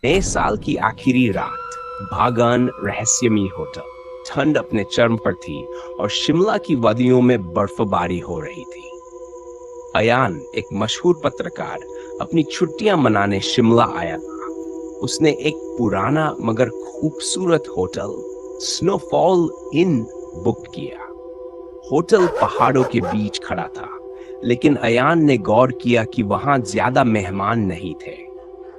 नए साल की आखिरी रात, भागन रहस्यमयी होटल। ठंड अपने चरम पर थी और शिमला की वादियों में बर्फबारी हो रही थी। अयान, एक मशहूर पत्रकार, अपनी छुट्टियां मनाने शिमला आया था। उसने एक पुराना मगर खूबसूरत होटल स्नोफॉल इन बुक किया। होटल पहाड़ों के बीच खड़ा था, लेकिन अयान ने गौर किया कि वहां ज्यादा मेहमान नहीं थे।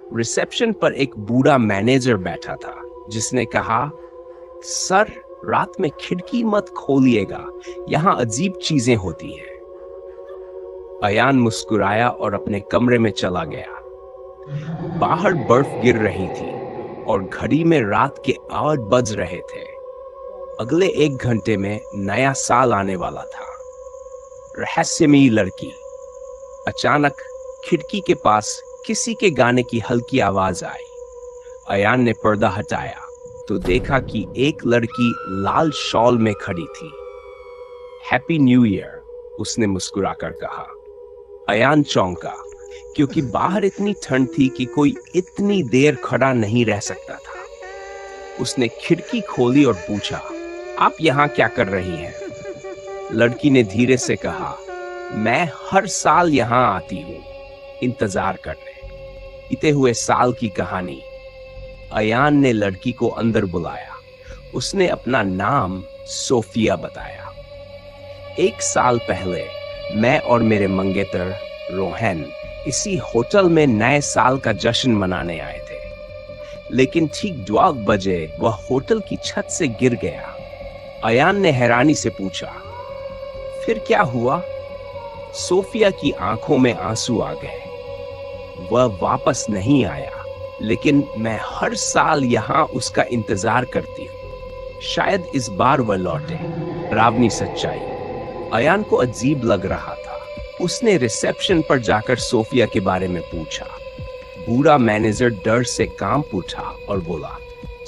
रिसेप्शन पर एक बूढ़ा मैनेजर बैठा था, जिसने कहा, सर, रात में खिड़की मत खोलिएगा, यहाँ अजीब चीजें होती हैं। अयान मुस्कुराया और अपने कमरे में चला गया। बाहर बर्फ गिर रही थी और घड़ी में रात के 8 बज रहे थे। अगले 1 घंटे में नया साल आने वाला था। रहस्यमयी लड़की। अचानक खिड़की के पास किसी के गाने की हल्की आवाज आई। अयान ने पर्दा हटाया तो देखा कि एक लड़की लाल शॉल में खड़ी थी। हैप्पी न्यू ईयर, उसने मुस्कुराकर कहा। अयान चौंका, क्योंकि बाहर इतनी ठंड थी कि कोई इतनी देर खड़ा नहीं रह सकता था। उसने खिड़की खोली और पूछा, आप यहाँ क्या कर रही हैं? लड़की ने धीरे से कहा, मैं हर साल यहाँ आती हूँ, इंतजार करने। बीते हुए साल की कहानी। अयान ने लड़की को अंदर बुलाया। उसने अपना नाम सोफिया बताया। 1 साल पहले मैं और मेरे मंगेतर रोहन इसी होटल में नए साल का जश्न मनाने आए थे, लेकिन ठीक 12 बजे वह होटल की छत से गिर गया। अयान ने हैरानी से पूछा, फिर क्या हुआ? सोफिया की आंखों में आंसू आ गए। वह वापस नहीं आया, लेकिन मैं हर साल यहाँ उसका इंतजार करती हूँ। शायद इस बार वह लौटे। डरावनी सच्चाई। अयान को अजीब लग रहा था। उसने रिसेप्शन पर जाकर सोफिया के बारे में पूछा। बूढ़ा मैनेजर डर से कांप उठा और बोला,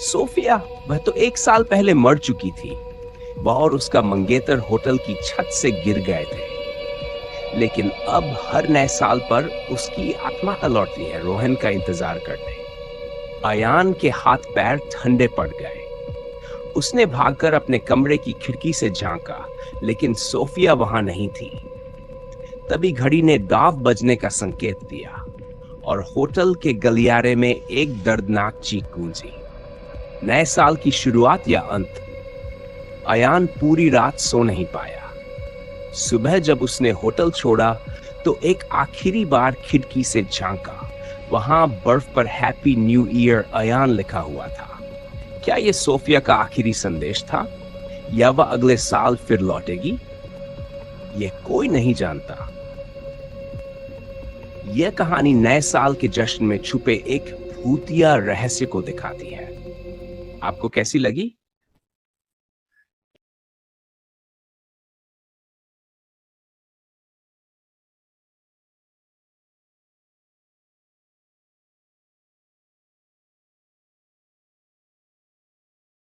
सोफिया, वह तो 1 साल पहले मर चुकी थी। वह और उसका मंगेतर होटल की छत से गिर गए थे, लेकिन अब हर नए साल पर उसकी आत्मा लौटती है रोहन का इंतजार करने। अयान के हाथ पैर ठंडे पड़ गए। उसने भागकर अपने कमरे की खिड़की से झांका, लेकिन सोफिया वहां नहीं थी। तभी घड़ी ने 12 बजने का संकेत दिया और होटल के गलियारे में एक दर्दनाक चीख गूंजी। नए साल की शुरुआत या अंत? अयान पूरी रात सो नहीं पाया। सुबह जब उसने होटल छोड़ा तो एक आखिरी बार खिड़की से झांका। वहां बर्फ पर हैप्पी न्यू ईयर अयान लिखा हुआ था। क्या यह सोफिया का आखिरी संदेश था, या वह अगले साल फिर लौटेगी? यह कोई नहीं जानता। यह कहानी नए साल के जश्न में छुपे एक भूतिया रहस्य को दिखाती है। आपको कैसी लगी?